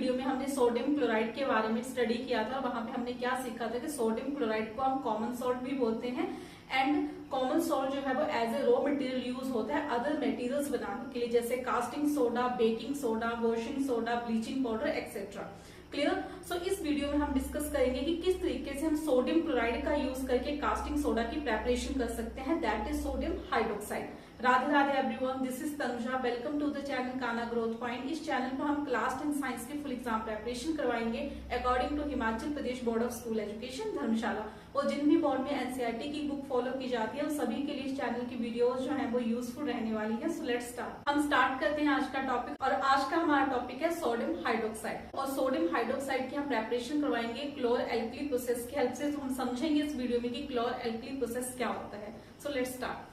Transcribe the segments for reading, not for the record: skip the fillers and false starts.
Video में हमने sodium chloride के बारे में स्टडी किया था। वहां पे हमने क्या सीखा था कि सोडियम क्लोराइड को हम कॉमन सॉल्ट भी बोलते हैं एंड कॉमन सॉल्ट जो है वो as a raw material use होता है अदर मटेरियल्स बनाने के लिए, जैसे caustic soda, baking soda, washing soda, bleaching powder etcetera. Clear. So इस वीडियो में हम डिस्कस करेंगे कि किस तरीके से हम सोडियम क्लोराइड का यूज करके कास्टिंग सोडा की प्रेपरेशन कर सकते हैं, that is sodium hydroxide. Radhe Radhe everyone, this is Tanuja, welcome to the channel Kana growth point. इस चैनल पर हम क्लास 10 साइंस के फुल एग्जाम प्रेपरेशन करवाएंगे according to Himachal Pradesh board of school education Dharamshala. और जिन भी बोर्ड में एनसीईआरटी की बुक फॉलो की जाती है उन सभी के लिए इस चैनल की वीडियोस जो है वो यूजफुल रहने वाली है। So let's start. हम स्टार्ट करते हैं आज का टॉपिक, और आज का हमारा टॉपिक है सोडियम हाइड्रोक्साइड। और सोडियम हाइड्रोक्साइड की हम प्रेपरेशन करवाएंगे क्लोर एल्कली प्रोसेस की हेल्प से। तो हम समझेंगे इस वीडियो में कि क्लोर एल्कली प्रोसेस क्या होता है। So let's start.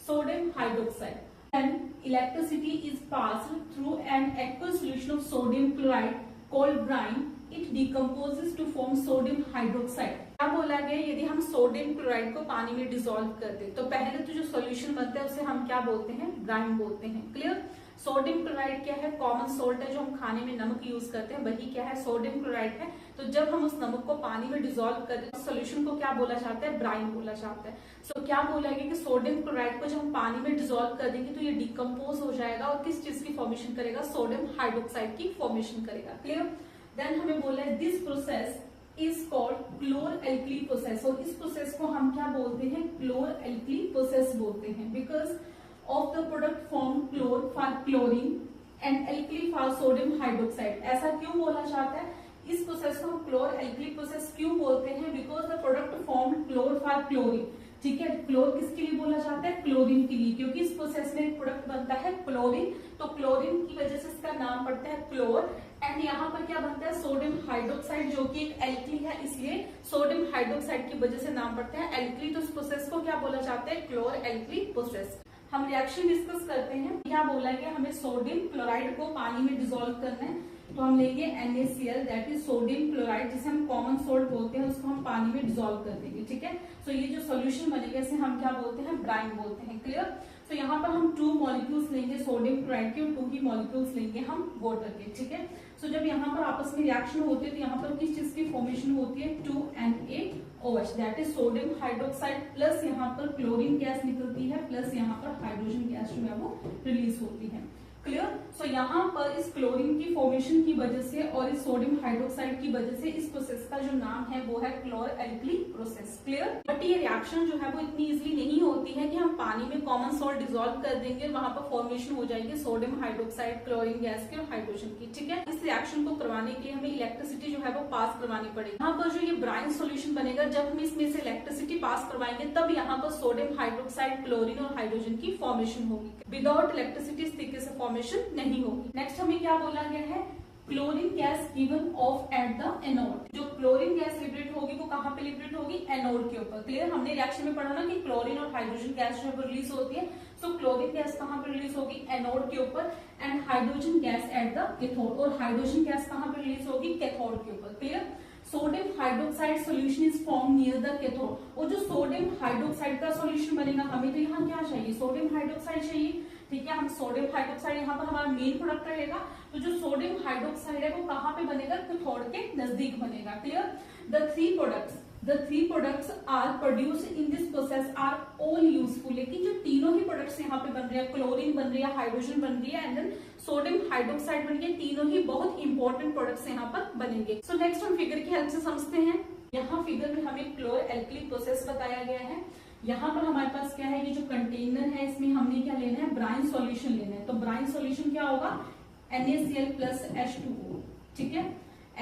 Sodium hydroxide. When electricity is passed through an aqueous solution of sodium chloride called brine, it decomposes to form sodium hydroxide. क्या बोला गया, यदि हम सोडियम क्लोराइड को पानी में डिसॉल्व कर दे तो पहले तो जो सॉल्यूशन बनता है उसे हम क्या बोलते हैं, ब्राइन बोलते हैं। क्लियर। सोडियम क्लोराइड क्या है, कॉमन सोल्ट है जो हम खाने में नमक यूज करते हैं, वही क्या है, सोडियम क्लोराइड है। तो जब हम उस नमक को पानी में डिसॉल्व कर दें तो सोल्यूशन को क्या बोला जाता है, ब्राइन बोला जाता है। सो क्या बोला गया कि सोडियम क्लोराइड को जब हम पानी में डिसॉल्व कर देंगे तो ये डिकम्पोज हो जाएगा और किस चीज की फॉर्मेशन करेगा, सोडियम हाइड्रोक्साइड की फॉर्मेशन करेगा। क्लियर। देन हमें बोला है this process is called chlor alkali process. और इस प्रोसेस को हम क्या बोलते हैं, क्लोर एल्कली प्रोसेस बोलते हैं, because of the product formed chlor for chlorine and alkali for sodium hydroxide। ऐसा क्यों बोला जाता है, इस प्रोसेस को हम क्लोर एल्कली प्रोसेस क्यों बोलते हैं, because the product formed chlor for chlorine. ठीक है, क्लोर किसके लिए बोला जाता है, क्लोरीन के लिए, क्योंकि इस प्रोसेस में एक प्रोडक्ट बनता है क्लोरीन, तो क्लोरीन की वजह से इसका नाम पड़ता है क्लोर। एंड यहाँ पर क्या बनता है, सोडियम हाइड्रोक्साइड जो कि एक एल्कली है, इसलिए सोडियम हाइड्रोक्साइड की वजह से नाम पड़ता है एल्कली। तो इस प्रोसेस को क्या बोला जाता है, क्लोर एल्कली प्रोसेस। हम रिएक्शन डिस्कस करते हैं। क्या बोला गया, हमें सोडियम क्लोराइड को पानी में डिसॉल्व करना है, तो हम लेंगे NaCl, that is sodium chloride, जिसे हम कॉमन सोल्ट बोलते हैं, उसको हम पानी में डिसॉल्व कर देंगे। ठीक है। सो ये जो सोल्यूशन बनेगा इसे हम क्या बोलते हैं, ब्राइन बोलते हैं। क्लियर। तो यहाँ पर हम 2 मॉलिक्यूल्स लेंगे सोडियम क्लोराइड के और 2 ही मॉलिक्यूल्स लेंगे हम वाटर के। ठीक है। सो जब यहाँ पर आपस में रिएक्शन होती है तो यहाँ पर किस चीज की फॉर्मेशन होती है, 2NaOH, that is sodium hydroxide, plus यहाँ पर क्लोरीन गैस निकलती है, प्लस यहाँ पर हाइड्रोजन गैस जो है वो रिलीज होती है। क्लियर। सो यहाँ पर इस क्लोरीन की फॉर्मेशन की वजह से और इस सोडियम हाइड्रोक्साइड की वजह से इस प्रोसेस का जो नाम है वो है क्लोर एल्कली प्रोसेस। क्लियर। बट ये रिएक्शन जो है वो इतनी इजीली नहीं होती है कि हम पानी में कॉमन सॉल्ट डिसॉल्व कर देंगे, वहां पर फॉर्मेशन हो जाएगी सोडियम हाइड्रोक्साइड, क्लोरीन गैस की और हाइड्रोजन की। ठीक है। इस रिएक्शन को करवाने के लिए हमें इलेक्ट्रिसिटी जो है वो पास करवानी पड़ेगी। यहाँ पर जो ये ब्राइन सोल्यूशन बनेगा, जब हम इसमें से इलेक्ट्रिसिटी पास करवाएंगे तब यहाँ पर सोडियम हाइड्रोक्साइड, क्लोरीन और हाइड्रोजन की फॉर्मेशन होगी। विदाउट इलेक्ट्रिसिटी इस तरीके से फॉर्मेशन नहीं होगी। नेक्स्ट हमें क्या बोला गया है, chlorine gas given of at the anode. जो क्लोरीन गैस लिबरेट होगी वो कहाँ पे लिबरेट होगी, एनोड के ऊपर। क्लियर। हमने रिएक्शन में पढ़ा ना कि क्लोरीन और हाइड्रोजन गैस जो है वो रिलीज होती है। सो क्लोरीन गैस कहाँ पे रिलीज होगी, एनोड के ऊपर, and hydrogen gas at the cathode. और हाइड्रोजन गैस कहाँ पे रिलीज होगी, कैथोड के ऊपर। Clear. Sodium hydroxide solution is form near the cathode. और जो सोडियम हाइड्रोक्साइड का सॉल्यूशन बनेगा, हमें तो यहाँ क्या चाहिए, सोडियम हाइड्रोक्साइड चाहिए। ठीक है। हम सोडियम हाइड्रोक्साइड यहाँ पर हमारा मेन प्रोडक्ट रहेगा, तो जो सोडियम हाइड्रोक्साइड है वो कहाँ पे बनेगा, कैथोड के नजदीक बनेगा। Clear. The three products are produce in this process are all useful. लेकिन जो तीनों ही प्रोडक्ट्स यहाँ पे बन रहे हैं, क्लोरीन बन रही है, हाइड्रोजन बन रही है एंड देन सोडियम हाइड्रोक्साइड बन रही है, तीनों ही बहुत इंपॉर्टेंट प्रोडक्ट्स यहाँ पर बनेंगे। सो नेक्स्ट हम फिगर की हेल्प से समझते हैं। यहाँ फिगर में हमें क्लोर एल्कली प्रोसेस बताया गया है। यहाँ पर हमारे पास क्या है, ये जो कंटेनर है इसमें हमने क्या लेना है, ब्राइन सॉल्यूशन लेना है। तो ब्राइन सॉल्यूशन क्या होगा, NaCl प्लस H2O। ठीक है।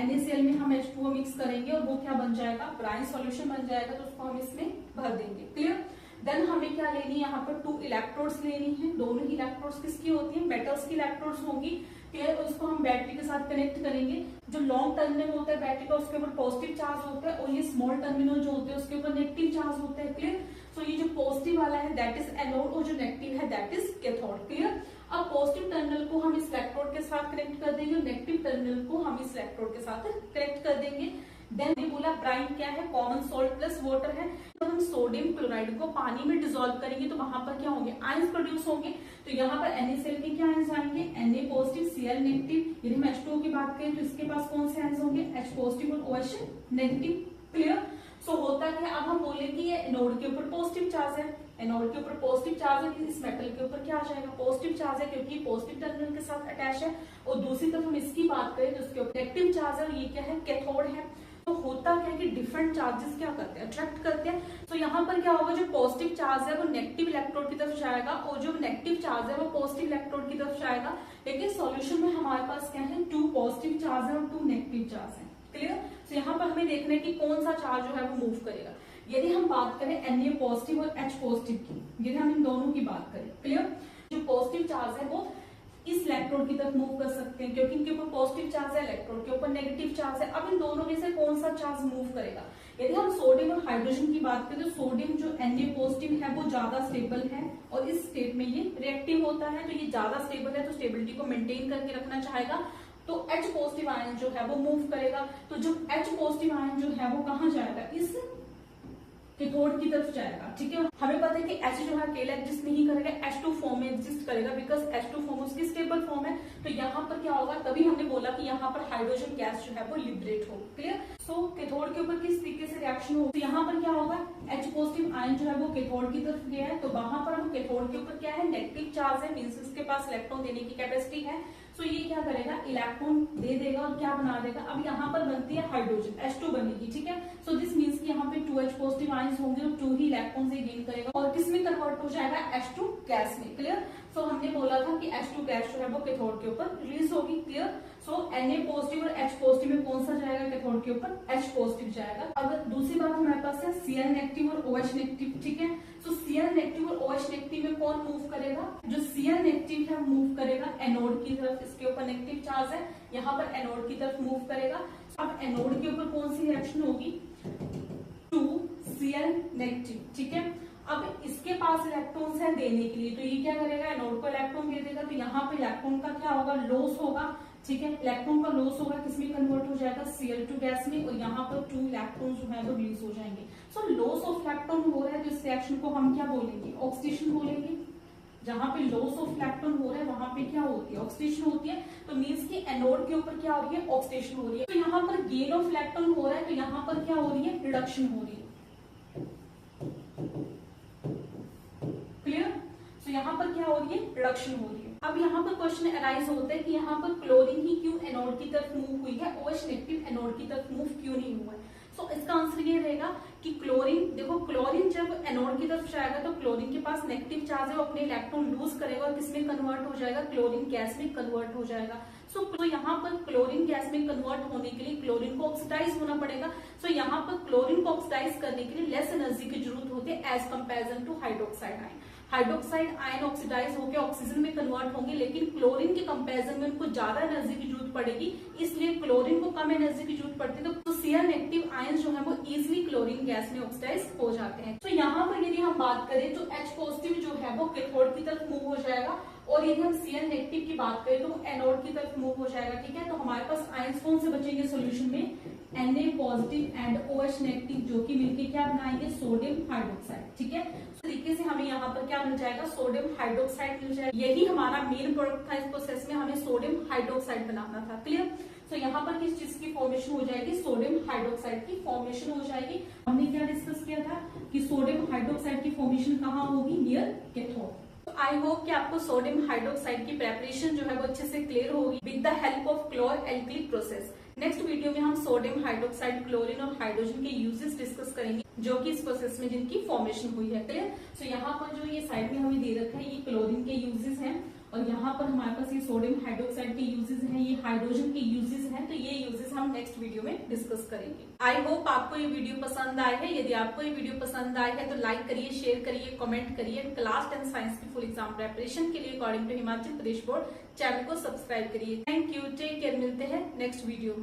NaCl में हम H2O मिक्स करेंगे और वो क्या बन जाएगा, ब्राइन सॉल्यूशन बन जाएगा, तो उसको हम इसमें भर देंगे। क्लियर। देन हमें क्या लेनी है, यहाँ पर 2 इलेक्ट्रोड्स लेनी है। दोनों ही इलेक्ट्रोड्स किसकी होती है, मेटल्स की इलेक्ट्रोड्स होंगी। क्लियर। उसको हम बैटरी के साथ कनेक्ट करेंगे। जो लॉन्ग टर्मिनल होता है बैटरी का उसके ऊपर पॉजिटिव चार्ज होता है, और ये स्मॉल टर्मिनल जो होते हैं उसके ऊपर नेगेटिव चार्ज होता है। क्लियर। सो ये जो पॉजिटिव वाला है दैट इज एनोड और जो नेगेटिव है दैट इज कैथोड। क्लियर। अब पॉजिटिव टर्मिनल को हम इस इलेक्ट्रोड के साथ कनेक्ट कर देंगे और नेगेटिव टर्मिनल को हम इस इलेक्ट्रोड के साथ कनेक्ट कर देंगे। देन ने बोला ब्राइन क्या है, कॉमन सॉल्ट प्लस वाटर है। तो हम सोडियम क्लोराइड को पानी में डिसॉल्व करेंगे तो वहां पर क्या होंगे, आयंस प्रोड्यूस होंगे। तो यहाँ पर NaCl के क्या आयंस आएंगे, Na पॉजिटिव Cl नेगेटिव। यदि हम H2O की बात करें तो इसके पास कौन से आयंस होंगे, H पॉजिटिव और OH नेगेटिव। क्लियर। सो होता है, अब हम बोलेंगे ये एनोड के ऊपर पॉजिटिव चार्ज है, एनोड के ऊपर पॉजिटिव चार्ज है, इस मेटल के ऊपर क्या आ जाएगा, पॉजिटिव चार्ज है क्योंकि पॉजिटिव टर्मिनल के साथ अटैच है। और दूसरी तरफ हम इसकी बात करें तो इसके ऊपर नेगेटिव चार्ज है और ये क्या है, कैथोड है। तो होता क्या है कि डिफरेंट चार्जेस क्या करते हैं, अट्रैक्ट करते हैं। तो यहाँ पर क्या होगा, जो पॉजिटिव चार्ज है वो नेगेटिव इलेक्ट्रोड की तरफ जाएगा और जो नेगेटिव चार्ज है वो पॉजिटिव इलेक्ट्रोड की तरफ जाएगा। लेकिन सॉल्यूशन में हमारे पास क्या है, 2 पॉजिटिव चार्ज है और 2 नेगेटिव चार्ज है। क्लियर। तो यहाँ पर हमें देखना है कि कौन सा चार्ज जो है वो मूव करेगा। यदि हम बात करें Na पॉजिटिव और H पॉजिटिव की, यदि हम इन दोनों की बात करें, क्लियर, जो पॉजिटिव चार्ज है वो इस इलेक्ट्रोड की तरफ मूव कर सकते हैं क्योंकि इनके ऊपर पॉजिटिव चार्ज है, इलेक्ट्रोड के ऊपर नेगेटिव चार्ज है। अब इन दोनों में से कौन सा चार्ज मूव करेगा। यदि हम सोडियम और हाइड्रोजन की बात करें तो सोडियम जो Na पॉजिटिव है वो ज्यादा स्टेबल है और इस स्टेट में ये रिएक्टिव होता है। तो ये ज्यादा स्टेबल है तो स्टेबिलिटी को मेंटेन करके रखना चाहेगा। तो H पॉजिटिव आयन जो है वो मूव करेगा। तो जो H पॉजिटिव आयन जो है वो कहाँ जाएगा, इस कैथोड की तरफ जाएगा। ठीक है, हमें पता है कि H जो है अकेला एग्जिस्ट नहीं करेगा, H2 फॉर्म में एग्जिस्ट करेगा बिकॉज H2 फॉर्म उसकी स्टेबल फॉर्म है। तो यहाँ पर क्या होगा, तभी हमने बोला कि यहाँ पर हाइड्रोजन गैस जो है वो लिबरेट हो। क्लियर। सो कैथोड के ऊपर किस तरीके से रिएक्शन हो, तो यहाँ पर क्या होगा, H पॉजिटिव आयन जो है वो कैथोड की तरफ गया है। तो वहां पर हम कैथोड के ऊपर क्या है, नेगेटिव चार्ज है, मींस इसके पास इलेक्ट्रॉन देने की कैपेसिटी है। सो ये क्या करेगा, इलेक्ट्रॉन दे देगा और क्या बना देगा, अब यहाँ पर बनती है हाइड्रोजन, H2 बनेगी। ठीक है। सो दिस मींस कि यहाँ पे 2H पॉजिटिव आयंस होंगे और 2 ही इलेक्ट्रॉन से गेन करेगा और किस में कन्वर्ट हो जाएगा, H2 गैस में। क्लियर। सो हमने बोला था कि H2 गैस जो है वो कैथोड के ऊपर रिलीज होगी। क्लियर। सो Na पॉजिटिव और H पॉजिटिव में कौन सा जाएगा, कैथोड के ऊपर H पॉजिटिव जाएगा। अगर दूसरी बात हमारे पास है Cl नेगेटिव और OH नेगेटिव। ठीक है। सो Cl नेगेटिव और OH नेगेटिव में कौन मूव करेगा, जो Cl नेगेटिव है मूव करेगा एनोड की तरफ, इसके ऊपर नेगेटिव चार्ज है, यहाँ पर एनोड की तरफ मूव करेगा। अब एनोड के ऊपर कौन सी रिएक्शन होगी, 2Cl नेगेटिव। ठीक है। अब इसके पास इलेक्ट्रॉन्स है देने के लिए, तो ये क्या करेगा, एनोड को इलेक्ट्रॉन दे देगा। तो यहाँ पे इलेक्ट्रॉन का क्या होगा, लॉस होगा। ठीक है, इलेक्ट्रॉन का लॉस होगा, किसमें कन्वर्ट हो जाएगा, Cl2 गैस में, और यहाँ पर 2 इलेक्ट्रॉन जो है वो रिलीज हो जाएंगे। सो लॉस ऑफ इलेक्ट्रॉन हो रहा है तो इस रिएक्शन को हम क्या बोलेंगे, ऑक्सीडेशन बोलेंगे। जहां पे लॉस ऑफ इलेक्ट्रॉन हो रहा है वहां पे क्या होती है, ऑक्सीडेशन होती है। तो मींस कि एनोड के ऊपर क्या हो रही है, ऑक्सीडेशन हो रही है। तो यहाँ पर गेन ऑफ इलेक्ट्रॉन हो रहा है, तो यहाँ पर क्या हो रही है, रिडक्शन हो रही है। क्लियर। तो यहाँ पर क्या हो रही है, रिडक्शन हो रही है। अब यहाँ पर क्वेश्चन अराइज होता है कि यहाँ पर क्लोरीन ही क्यों एनोड की तरफ मूव हुई है, OH नेगेटिव एनोड की तरफ मूव क्यों नहीं हुआ है। सो इसका आंसर ये रहेगा कि क्लोरीन, देखो क्लोरीन जब एनोड की तरफ जाएगा तो क्लोरीन के पास नेगेटिव चार्ज है, वो अपने इलेक्ट्रॉन लूज करेगा और किसमें कन्वर्ट हो जाएगा, क्लोरीन गैस में कन्वर्ट हो जाएगा। सो यहाँ पर क्लोरीन गैस में कन्वर्ट होने के लिए क्लोरीन को ऑक्सीडाइज होना पड़ेगा। सो यहाँ पर क्लोरीन को ऑक्सीडाइज करने के लिए लेस एनर्जी की जरूरत होती है as comparison to hydroxide ion. Hydroxide ion oxidize होकर ऑक्सीजन में कन्वर्ट होंगे, लेकिन क्लोरीन के कंपैरिजन में उनको ज्यादा एनर्जी की जरूरत पड़ेगी, इसलिए क्लोरीन को कम एनर्जी की जरूरत पड़ती है। तो Cl नेगेटिव आयन जो है वो इजिली क्लोरीन गैस में ऑक्सीडाइज हो जाते हैं। तो यहाँ पर यदि हम बात करें तो H पॉजिटिव जो है वो कैथोड की तरफ मूव हो जाएगा और यदि हम Cl नेगेटिव की बात करें तो वो एनोड की तरफ मूव हो जाएगा। ठीक है। तो हमारे पास आयंस कौन से बचेंगे सोल्यूशन में, Na positive and OH negative, जो कि मिलकर क्या बनाएंगे, सोडियम हाइड्रोक्साइड। ठीक है। इस तरीके से हमें यहाँ पर क्या मिल जाएगा, सोडियम हाइड्रोक्साइड मिल जाएगा। यही हमारा मेन प्रोडक्ट था इस प्रोसेस में, हमें सोडियम हाइड्रोक्साइड बनाना था। क्लियर। तो यहाँ पर किस चीज की फॉर्मेशन हो जाएगी, सोडियम हाइड्रोक्साइड की फॉर्मेशन हो जाएगी। हमने क्या डिस्कस किया था कि सोडियम हाइड्रोक्साइड की फॉर्मेशन कहाँ होगी, नियर कैथोड। तो आई होप कि आपको सोडियम हाइड्रोक्साइड की प्रेपरेशन जो है वो अच्छे से क्लियर होगी with the help of chlor alkali process. Next video में हम सोडियम हाइड्रोक्साइड, क्लोरीन और हाइड्रोजन के यूजेस डिस्कस करेंगे जो कि इस प्रोसेस में जिनकी फॉर्मेशन हुई है। क्लियर। सो यहाँ पर जो ये साइड में हमें दे रखा है ये क्लोरीन के यूजेस हैं और यहाँ पर हमारे पास ये सोडियम हाइड्रोक्साइड के यूजेस हैं, ये हाइड्रोजन के यूजेस हैं। तो ये यूजेस हम नेक्स्ट वीडियो में डिस्कस करेंगे। आई होप आपको ये वीडियो पसंद आए है। यदि आपको ये वीडियो पसंद आए है तो लाइक करिए, शेयर करिए, कमेंट करिए। क्लास 10 साइंस की फुल एग्जाम प्रेपरेशन के लिए according to Himachal Pradesh board channel को सब्सक्राइब करिए। थैंक यू, टेक केयर, मिलते हैं नेक्स्ट वीडियो में।